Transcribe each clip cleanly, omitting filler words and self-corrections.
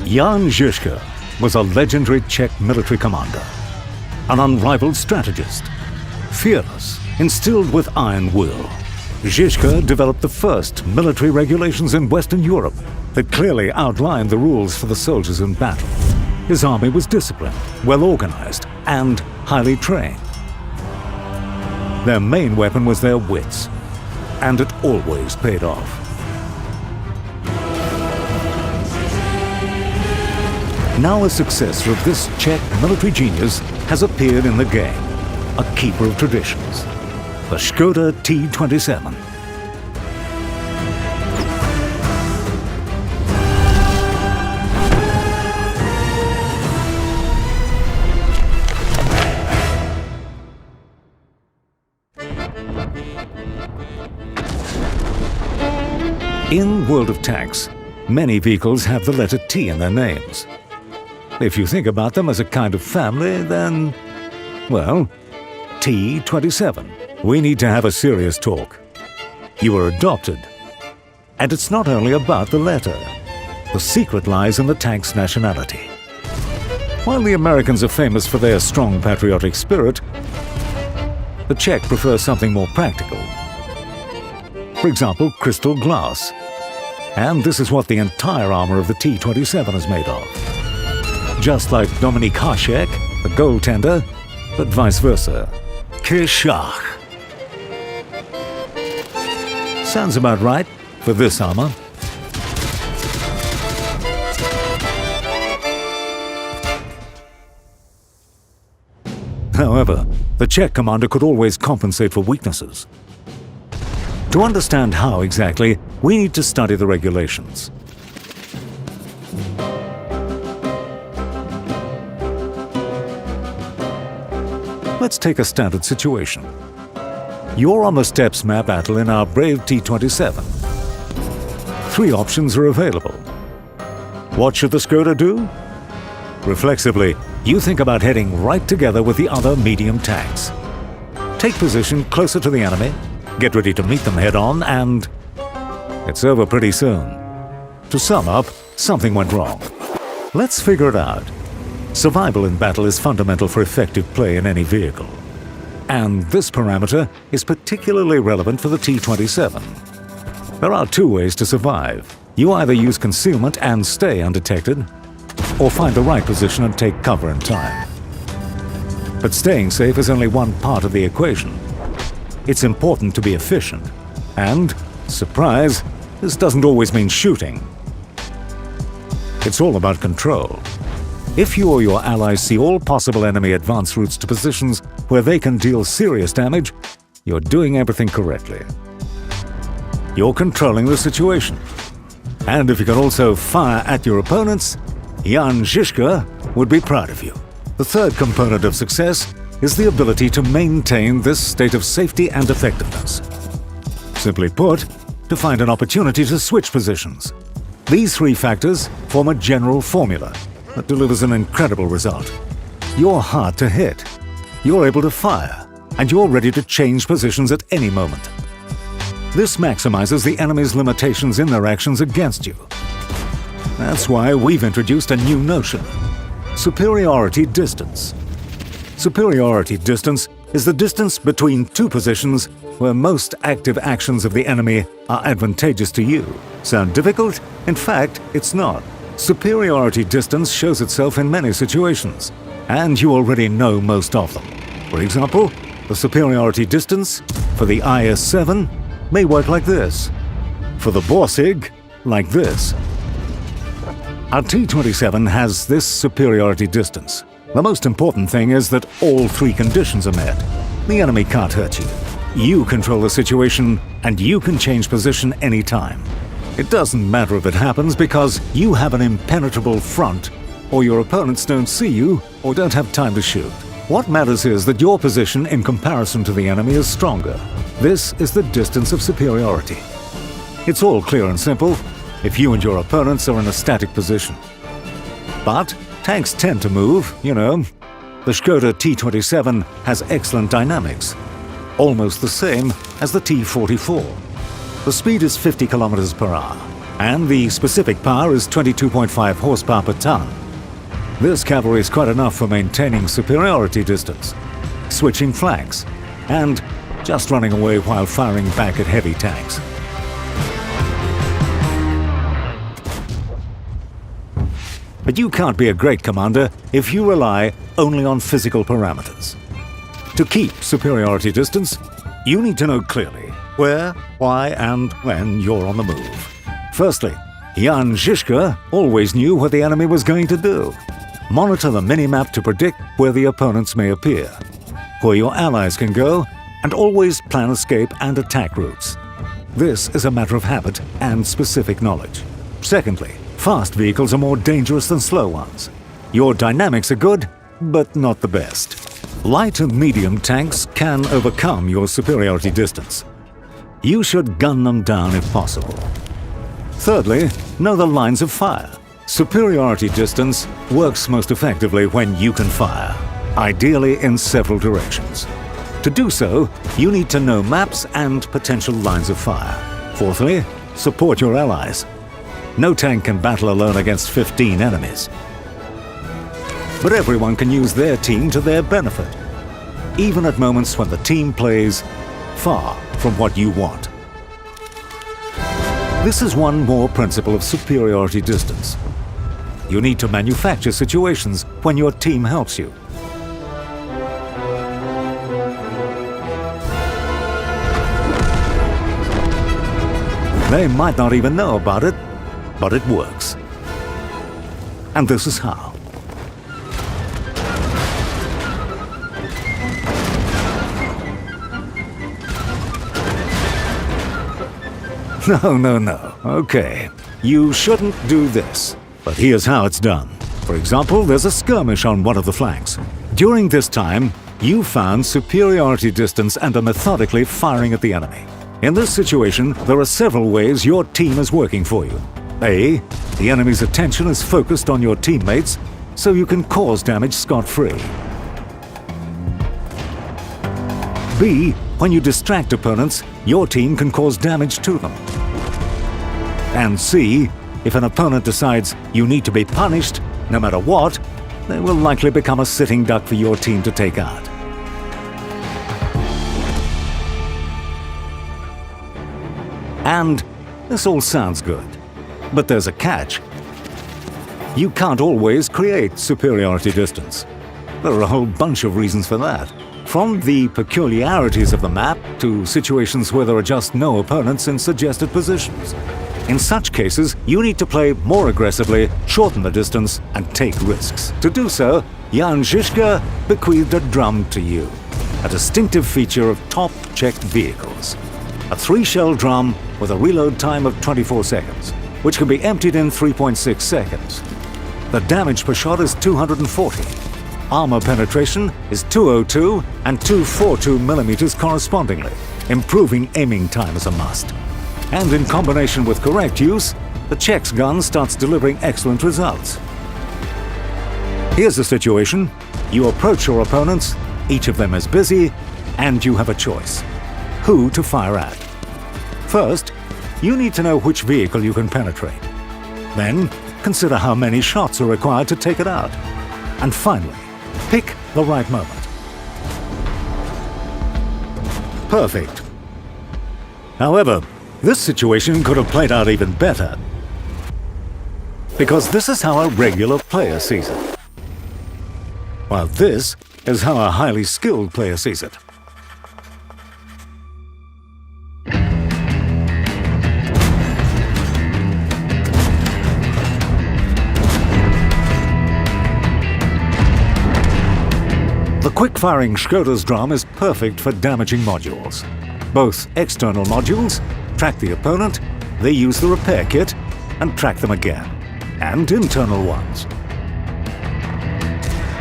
Jan Žižka was a legendary Czech military commander, an unrivaled strategist, fearless, instilled with iron will. Žižka developed the first military regulations in Western Europe that clearly outlined the rules for the soldiers in battle. His army was disciplined, well-organized, and highly trained. Their main weapon was their wits, and it always paid off. Now a successor of this Czech military genius has appeared in the game, a keeper of traditions, the Škoda T27. In World of Tanks, many vehicles have the letter T in their names. If you think about them as a kind of family, then, well, T27. We need to have a serious talk. You were adopted. And it's not only about the letter. The secret lies in the tank's nationality. While the Americans are famous for their strong patriotic spirit, the Czech prefer something more practical. For example, crystal glass. And this is what the entire armor of the T27 is made of. Just like Dominik Hašek, the goaltender, but vice versa. Kishach. Sounds about right for this armor. However, the Czech commander could always compensate for weaknesses. To understand how exactly, we need to study the regulations. Let's take a standard situation. You're on the steps map battle in our brave T27. 3 options are available. What should the Škoda do? Reflexively, you think about heading right together with the other medium tanks. Take position closer to the enemy, get ready to meet them head-on, and it's over pretty soon. To sum up, something went wrong. Let's figure it out. Survival in battle is fundamental for effective play in any vehicle. And this parameter is particularly relevant for the T27. There are 2 ways to survive. You either use concealment and stay undetected, or find the right position and take cover in time. But staying safe is only one part of the equation. It's important to be efficient. And, surprise, this doesn't always mean shooting. It's all about control. If you or your allies see all possible enemy advance routes to positions where they can deal serious damage, you're doing everything correctly. You're controlling the situation. And if you can also fire at your opponents, Jan Žižka would be proud of you. The third component of success is the ability to maintain this state of safety and effectiveness. Simply put, to find an opportunity to switch positions. These 3 factors form a general formula that delivers an incredible result. You're hard to hit, you're able to fire, and you're ready to change positions at any moment. This maximizes the enemy's limitations in their actions against you. That's why we've introduced a new notion: superiority distance. Superiority distance is the distance between 2 positions where most active actions of the enemy are advantageous to you. Sound difficult? In fact, it's not. Superiority distance shows itself in many situations, and you already know most of them. For example, the superiority distance for the IS-7 may work like this. For the Borsig, like this. Our T-27 has this superiority distance. The most important thing is that all 3 conditions are met. The enemy can't hurt you. You control the situation, and you can change position anytime. It doesn't matter if it happens because you have an impenetrable front, or your opponents don't see you or don't have time to shoot. What matters is that your position in comparison to the enemy is stronger. This is the distance of superiority. It's all clear and simple if you and your opponents are in a static position. But tanks tend to move, you know. The Škoda T27 has excellent dynamics, almost the same as the T44. The speed is 50 kilometers per hour, and the specific power is 22.5 horsepower per ton. This cavalry is quite enough for maintaining superiority distance, switching flanks, and just running away while firing back at heavy tanks. But you can't be a great commander if you rely only on physical parameters. To keep superiority distance, you need to know clearly where, why, and when you're on the move. Firstly, Jan Žižka always knew what the enemy was going to do. Monitor the minimap to predict where the opponents may appear, where your allies can go, and always plan escape and attack routes. This is a matter of habit and specific knowledge. Secondly, fast vehicles are more dangerous than slow ones. Your dynamics are good, but not the best. Light and medium tanks can overcome your superiority distance. You should gun them down if possible. Thirdly, know the lines of fire. Superiority distance works most effectively when you can fire, ideally in several directions. To do so, you need to know maps and potential lines of fire. Fourthly, support your allies. No tank can battle alone against 15 enemies. But everyone can use their team to their benefit, even at moments when the team plays far from what you want. This is one more principle of superiority distance. You need to manufacture situations when your team helps you. They might not even know about it, but it works. And this is how. No. Okay. You shouldn't do this. But here's how it's done. For example, there's a skirmish on one of the flanks. During this time, you found superiority distance and are methodically firing at the enemy. In this situation, there are several ways your team is working for you. A, the enemy's attention is focused on your teammates, so you can cause damage scot-free. B, when you distract opponents, your team can cause damage to them. And C, if an opponent decides you need to be punished, no matter what, they will likely become a sitting duck for your team to take out. And this all sounds good, but there's a catch. You can't always create superiority distance. There are a whole bunch of reasons for that. From the peculiarities of the map to situations where there are just no opponents in suggested positions. In such cases, you need to play more aggressively, shorten the distance, and take risks. To do so, Jan Žižka bequeathed a drum to you, a distinctive feature of top Czech vehicles. A 3-shell drum with a reload time of 24 seconds, which can be emptied in 3.6 seconds. The damage per shot is 240. Armor penetration is 202 and 242 millimeters correspondingly. Improving aiming time is a must. And in combination with correct use, the Czech's gun starts delivering excellent results. Here's the situation. You approach your opponents, each of them is busy, and you have a choice. Who to fire at. First, you need to know which vehicle you can penetrate. Then, consider how many shots are required to take it out. And finally, pick the right moment. Perfect. However, this situation could have played out even better. Because this is how a regular player sees it. While this is how a highly skilled player sees it. The quick-firing Škoda's drum is perfect for damaging modules. Both external modules track the opponent, they use the repair kit, and track them again. And internal ones.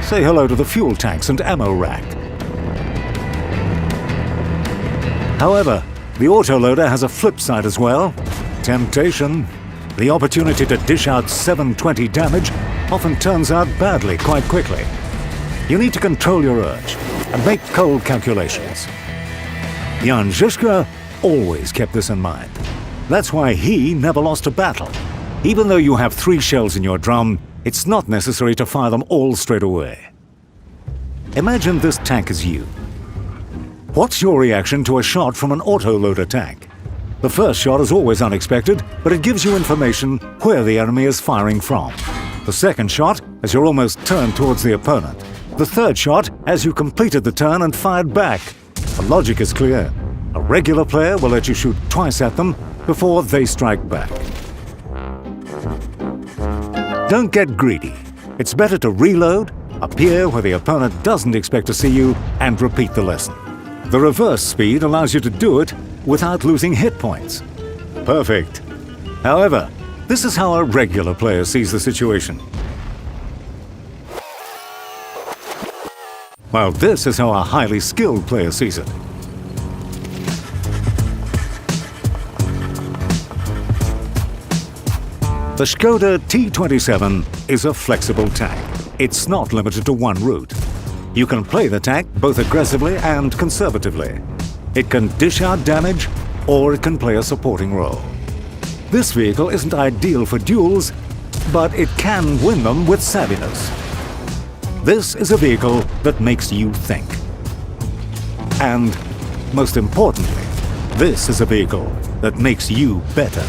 Say hello to the fuel tanks and ammo rack. However, the autoloader has a flip side as well. Temptation. The opportunity to dish out 720 damage often turns out badly quite quickly. You need to control your urge and make cold calculations. Jan Žižka always kept this in mind. That's why he never lost a battle. Even though you have 3 shells in your drum, it's not necessary to fire them all straight away. Imagine this tank is you. What's your reaction to a shot from an autoloader tank? The first shot is always unexpected, but it gives you information where the enemy is firing from. The second shot, as you're almost turned towards the opponent. The third shot, as you completed the turn and fired back. The logic is clear. A regular player will let you shoot twice at them before they strike back. Don't get greedy. It's better to reload, appear where the opponent doesn't expect to see you, and repeat the lesson. The reverse speed allows you to do it without losing hit points. Perfect. However, this is how a regular player sees the situation. While this is how a highly skilled player sees it. The Škoda T27 is a flexible tank. It's not limited to one route. You can play the tank both aggressively and conservatively. It can dish out damage, or it can play a supporting role. This vehicle isn't ideal for duels, but it can win them with savviness. This is a vehicle that makes you think. And, most importantly, this is a vehicle that makes you better.